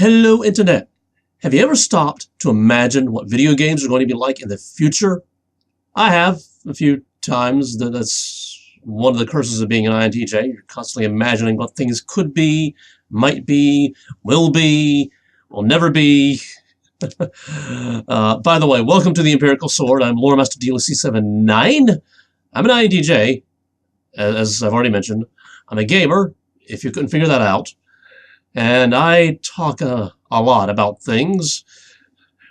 Hello, Internet. Have you ever stopped to imagine what video games are going to be like in the future? I have a few times. That's one of the curses of being an INTJ. You're constantly imagining what things could be, might be, will never be. By the way, welcome to the Empirical Sword. I'm Lore Master DLC79. I'm an INTJ, as I've already mentioned. I'm a gamer, if you couldn't figure that out. And I talk a lot about things,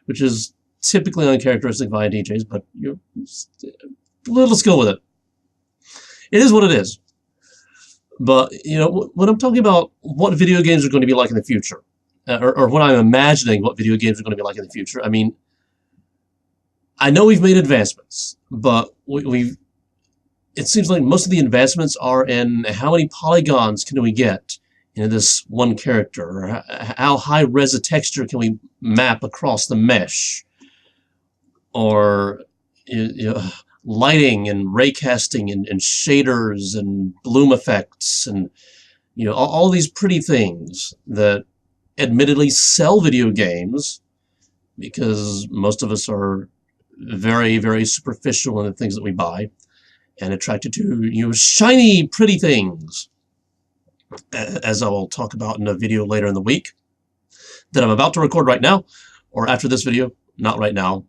which is typically uncharacteristic of INTJs, but you're let's go with it. It is what it is. But, you know, when I'm talking about what video games are going to be like in the future, or when I'm imagining what video games are going to be like in the future, I mean, I know we've made advancements, but it seems like most of the advancements are in how many polygons can we get in this one character, or how high res a texture can we map across the mesh, or lighting and raycasting and shaders and bloom effects and all these pretty things that admittedly sell video games, because most of us are very, very superficial in the things that we buy and attracted to shiny, pretty things, as I will talk about in a video later in the week that I'm about to record right now, or after this video. Not right now.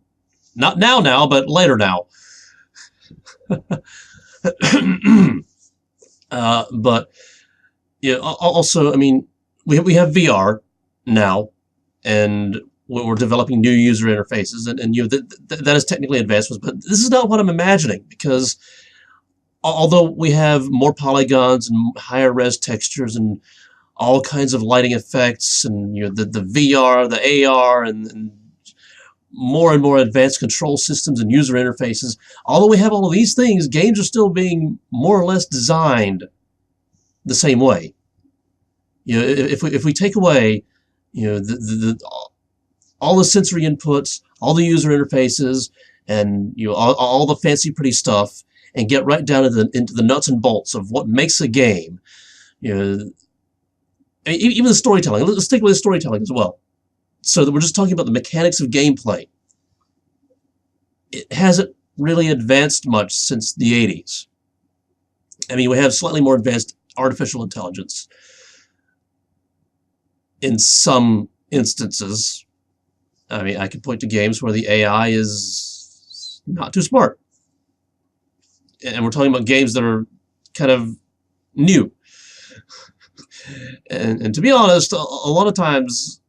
Not now, but later now. But yeah, also, I mean, we have VR now, and we're developing new user interfaces, and that is technically advancements, but this is not what I'm imagining, because although we have more polygons and higher res textures and all kinds of lighting effects and the VR, the AR, and more and more advanced control systems and user interfaces, although we have all of these things, games are still being more or less designed the same way. If we take away all the sensory inputs, all the user interfaces, and all the fancy pretty stuff, and get right down into the nuts and bolts of what makes a game. Even the storytelling. Let's take away the storytelling as well, so that we're just talking about the mechanics of gameplay. It hasn't really advanced much since the 80s. I mean, we have slightly more advanced artificial intelligence in some instances. I mean, I could point to games where the AI is not too smart. And we're talking about games that are kind of new. And to be honest, a lot of times,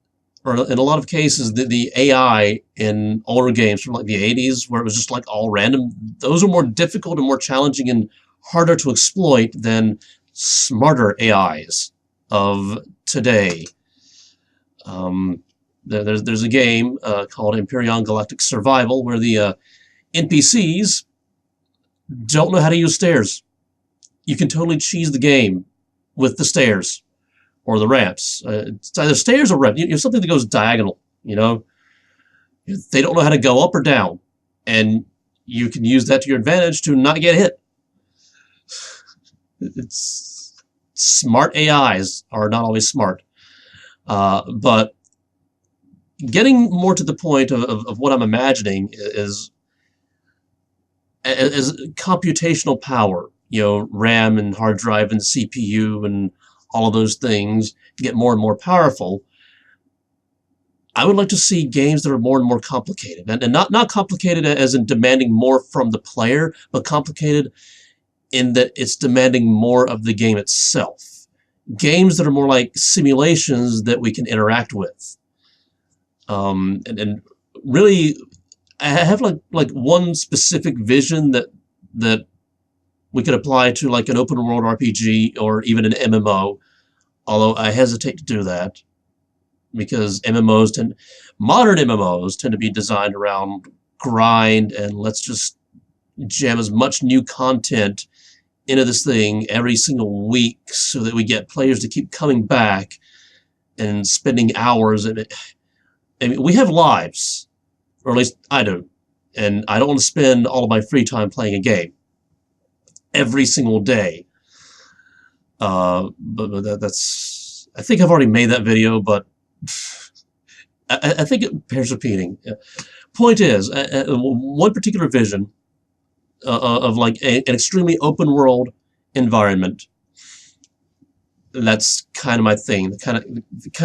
or in a lot of cases, the AI in older games from like the 80s, where it was just like all random, those are more difficult and more challenging and harder to exploit than smarter AIs of today. There's a game called Empirical Galactic Survival, where the NPCs don't know how to use stairs. You can totally cheese the game with the stairs or the ramps. It's either stairs or ramps. Something that goes diagonal. They don't know how to go up or down, and you can use that to your advantage to not get hit. It's smart AIs are not always smart, but getting more to the point of what I'm imagining is computational power, RAM and hard drive and CPU and all of those things get more and more powerful. I would like to see games that are more and more complicated, and not complicated as in demanding more from the player, but complicated in that it's demanding more of the game itself. Games that are more like simulations that we can interact with. And really, I have like one specific vision that we could apply to like an open world RPG or even an MMO, although I hesitate to do that, because modern MMOs tend to be designed around grind and let's just jam as much new content into this thing every single week so that we get players to keep coming back and spending hours in it. I mean, we have lives, or at least I do, and I don't want to spend all of my free time playing a game every single day. But that's, I think I've already made that video, but I think it bears repeating. Point is, one particular vision of like an extremely open world environment. That's kind of my thing. Kind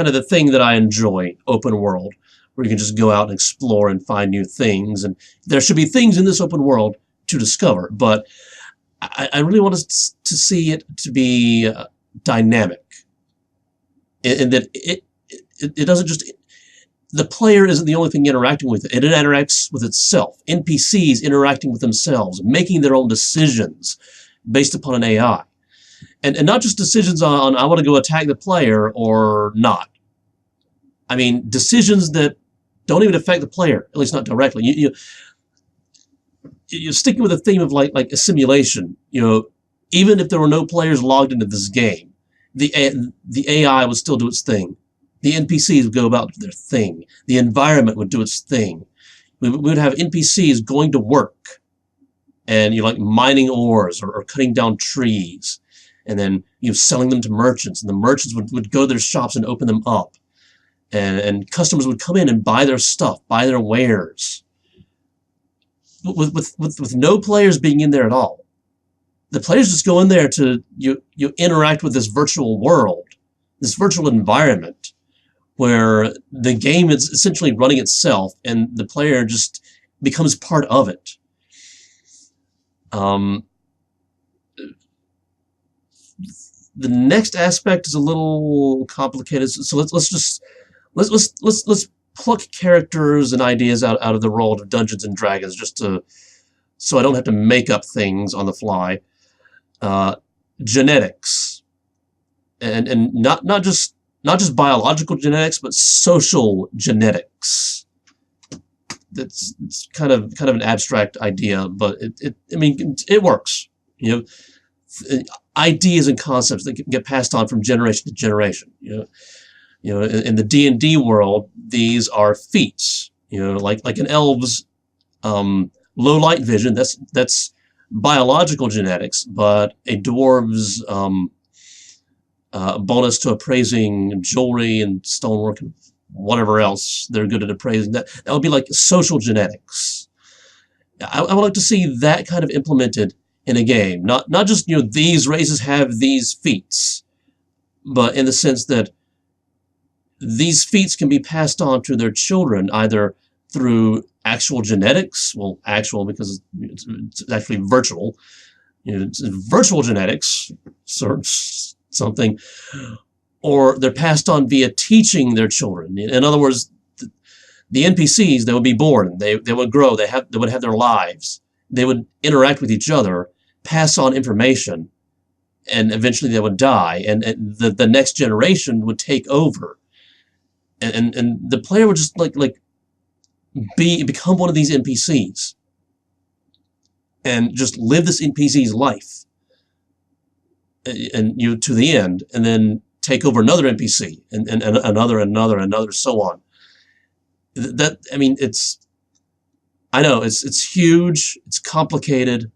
of the thing that I enjoy. Open world, where you can just go out and explore and find new things. And there should be things in this open world to discover. But I really want to see it to be dynamic, and that it doesn't just. The player isn't the only thing interacting with it. It interacts with itself. NPCs interacting with themselves, making their own decisions based upon an AI. And not just decisions on I want to go attack the player or not. I mean, decisions that don't even affect the player, at least not directly. You're sticking with the theme of like a simulation. Even if there were no players logged into this game, the AI would still do its thing. The NPCs would go about their thing. The environment would do its thing. We would have NPCs going to work and like mining ores or cutting down trees, and then selling them to merchants, and the merchants would go to their shops and open them up, and customers would come in and buy their stuff, buy their wares, with no players being in there at all. The players just go in there to you interact with this virtual world, this virtual environment, where the game is essentially running itself and the player just becomes part of it. The next aspect is a little complicated, so let's pluck characters and ideas out of the world of Dungeons and Dragons, so I don't have to make up things on the fly. Genetics, and not just biological genetics, but social genetics. It's kind of an abstract idea, but it works. Ideas and concepts that get passed on from generation to generation. In the D&D world, these are feats. Like an elf's low light vision. That's biological genetics, but a dwarves bonus to appraising jewelry and stonework and whatever else they're good at appraising. That would be like social genetics. I would like to see that kind of implemented in a game. Not just these races have these feats, but in the sense that these feats can be passed on to their children either through actual genetics, well, actual because it's actually virtual, it's virtual genetics, something, or they're passed on via teaching their children. In other words, the NPCs, they would be born, they would grow, they would have their lives, they would interact with each other, pass on information, and eventually they would die, and the next generation would take over, and the player would just become one of these NPCs and just live this NPC's life and to the end, and then take over another NPC and another, so on. I know it's huge, it's complicated,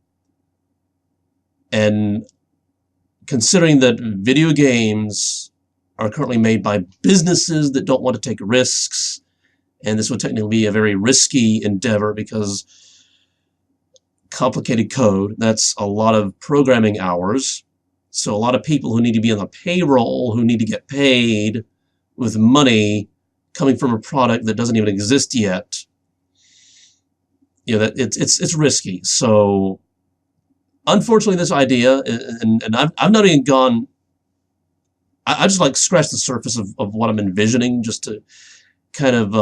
and considering that video games are currently made by businesses that don't want to take risks, and this would technically be a very risky endeavor because complicated code, that's a lot of programming hours. So a lot of people who need to be on the payroll, who need to get paid with money coming from a product that doesn't even exist yet. That it's risky. So unfortunately, this idea, and I've not even gone. I just scratch the surface of what I'm envisioning, just to kind of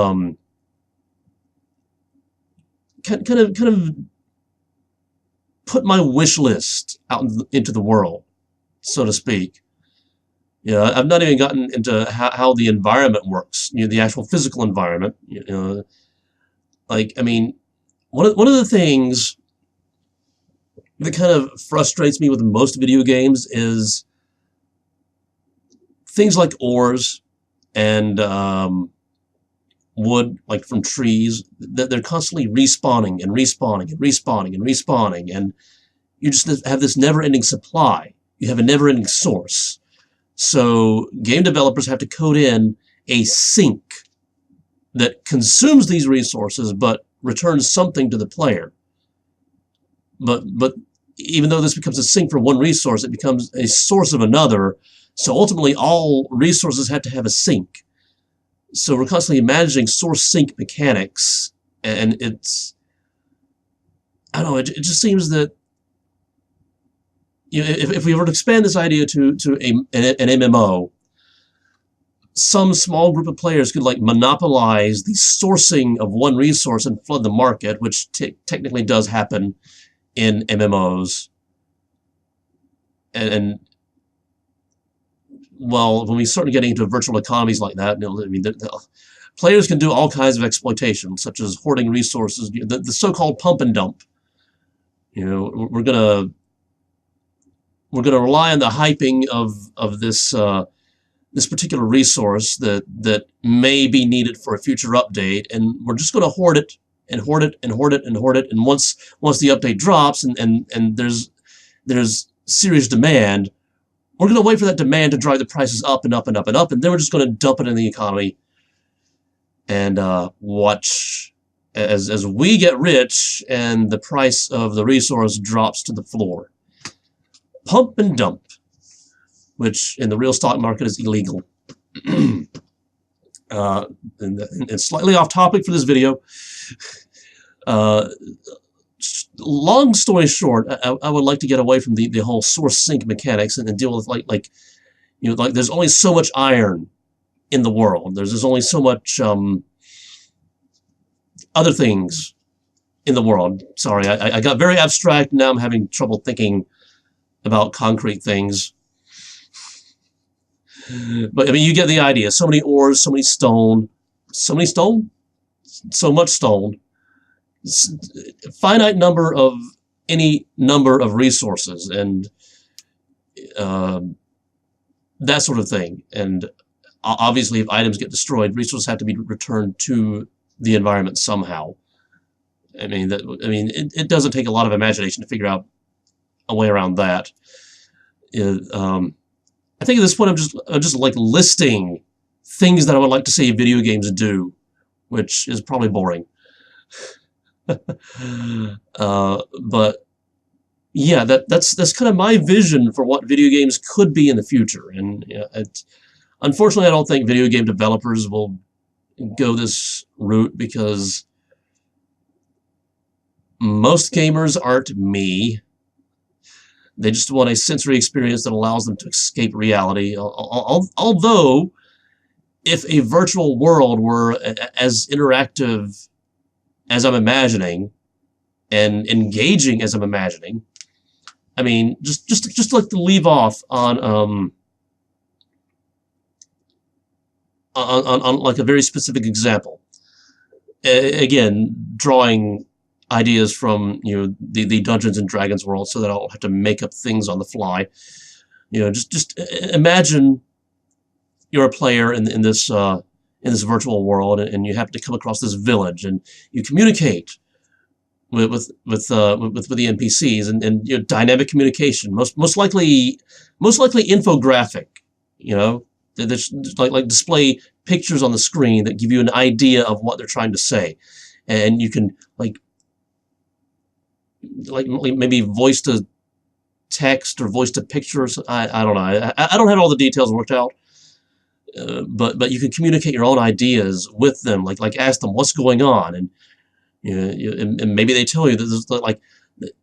put my wish list out into the world, so to speak. I've not even gotten into how the environment works, the actual physical environment. One of the things that kind of frustrates me with most video games is things like ores and wood, like from trees, that they're constantly respawning and respawning and respawning and respawning, and you just have this never-ending supply. You have a never-ending source. So game developers have to code in a sink that consumes these resources but returns something to the player. But even though this becomes a sink for one resource, it becomes a source of another. So ultimately, all resources have to have a sink. So we're constantly managing source-sink mechanics, and it's, I don't know, it just seems that, you know, if we were to expand this idea to an MMO, some small group of players could like monopolize the sourcing of one resource and flood the market, which technically does happen in MMOs. And well, when we start getting into virtual economies like that, you know, I mean, players can do all kinds of exploitation, such as hoarding resources, the so-called pump and dump. You know, we're gonna rely on the hyping of this this particular resource that may be needed for a future update, and we're just going to hoard it and hoard it and hoard it and hoard it. And once the update drops and there's serious demand, we're going to wait for that demand to drive the prices up and up and up and up, and then we're just going to dump it in the economy and watch as we get rich and the price of the resource drops to the floor. Pump and dump, which in the real stock market is illegal. And slightly off topic for this video. Long story short, I would like to get away from the whole source sink mechanics and deal with like you know, like there's only so much iron in the world. There's only so much other things in the world. Sorry, I got very abstract. Now I'm having trouble thinking about concrete things. But I mean, you get the idea. So many ores, so many stone. So many stone? So much stone. Finite number of any number of resources and that sort of thing. And obviously, if items get destroyed, resources have to be returned to the environment somehow. I mean, it doesn't take a lot of imagination to figure out a way around that. I think at this point I'm just like listing things that I would like to see video games do, which is probably boring. But yeah, that's kind of my vision for what video games could be in the future. And you know, unfortunately, I don't think video game developers will go this route because most gamers aren't me. They just want a sensory experience that allows them to escape reality. Although, if a virtual world were as interactive as I'm imagining, and engaging as I'm imagining, I mean, just like to leave off on like a very specific example. Again, drawing ideas from, you know, the Dungeons and Dragons world, so that I don't have to make up things on the fly. You know, just imagine you're a player in this virtual world, and you happen to come across this village, and you communicate with the NPCs, and you know, dynamic communication, most likely infographic. You know, there's like display pictures on the screen that give you an idea of what they're trying to say, and you can like maybe voice to text or voice to picture. I don't know. I don't have all the details worked out. But you can communicate your own ideas with them, like ask them what's going on, and you know, and maybe they tell you that there's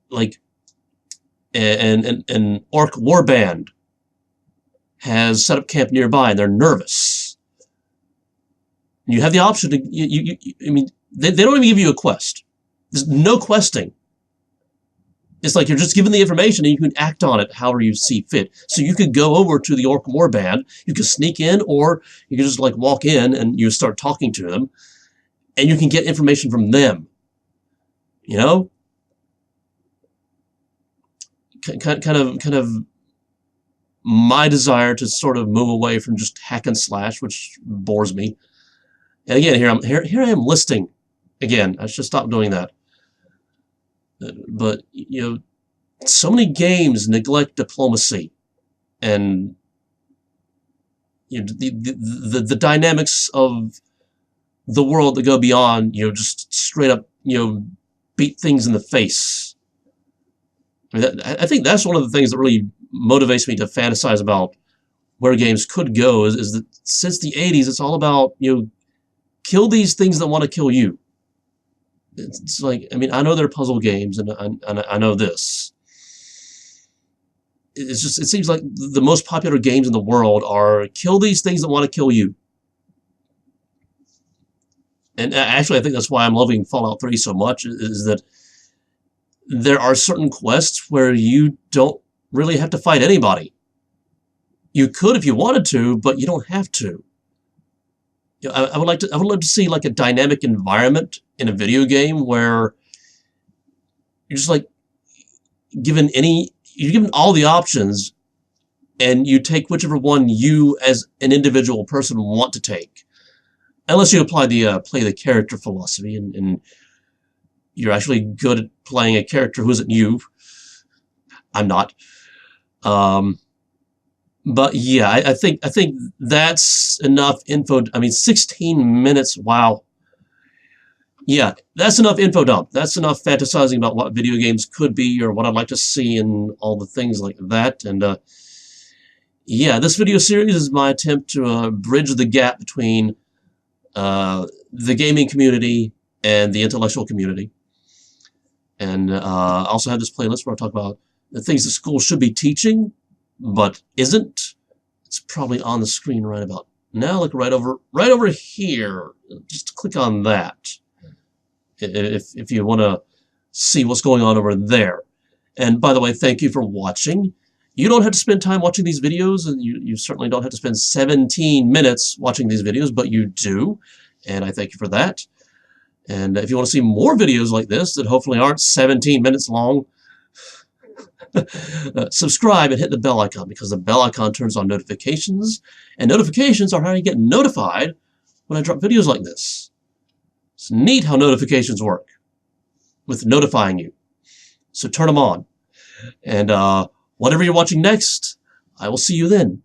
like an orc warband has set up camp nearby, and they're nervous. And you have the option to I mean, they don't even give you a quest. There's no questing. It's like you're just given the information and you can act on it however you see fit. So you could go over to the orc warband, you could sneak in, or you could just like walk in and you start talking to them, and you can get information from them. You know, kind of my desire to sort of move away from just hack and slash, which bores me. And again, here I am listing again. I should stop doing that. But you know, so many games neglect diplomacy, and you know, the dynamics of the world that go beyond, just straight up, beat things in the face. I think that's one of the things that really motivates me to fantasize about where games could go, is that since the 80s, it's all about, kill these things that want to kill you. It's like, I mean, I know they're puzzle games, and I know this. It seems like the most popular games in the world are kill these things that want to kill you. And actually, I think that's why I'm loving Fallout 3 so much, is that there are certain quests where you don't really have to fight anybody. You could if you wanted to, but you don't have to. I would like to see like a dynamic environment in a video game where you're just like you're given all the options, and you take whichever one you as an individual person want to take. Unless you apply the play the character philosophy, and you're actually good at playing a character who isn't you. I'm not. But yeah, I think that's enough info. I mean, 16 minutes. Wow. Yeah, that's enough info dump. That's enough fantasizing about what video games could be, or what I'd like to see, and all the things like that. And yeah, this video series is my attempt to bridge the gap between the gaming community and the intellectual community. And I also have this playlist where I talk about the things that school should be teaching, but isn't. It's probably on the screen right about now. Look right over here. Just click on that if you want to see what's going on over there. And by the way, thank you for watching. You don't have to spend time watching these videos, and you certainly don't have to spend 17 minutes watching these videos, but you do, and I thank you for that. And if you want to see more videos like this that hopefully aren't 17 minutes long, subscribe and hit the bell icon, because the bell icon turns on notifications, and notifications are how you get notified when I drop videos like this. It's neat how notifications work with notifying you. So turn them on. And whatever you're watching next, I will see you then.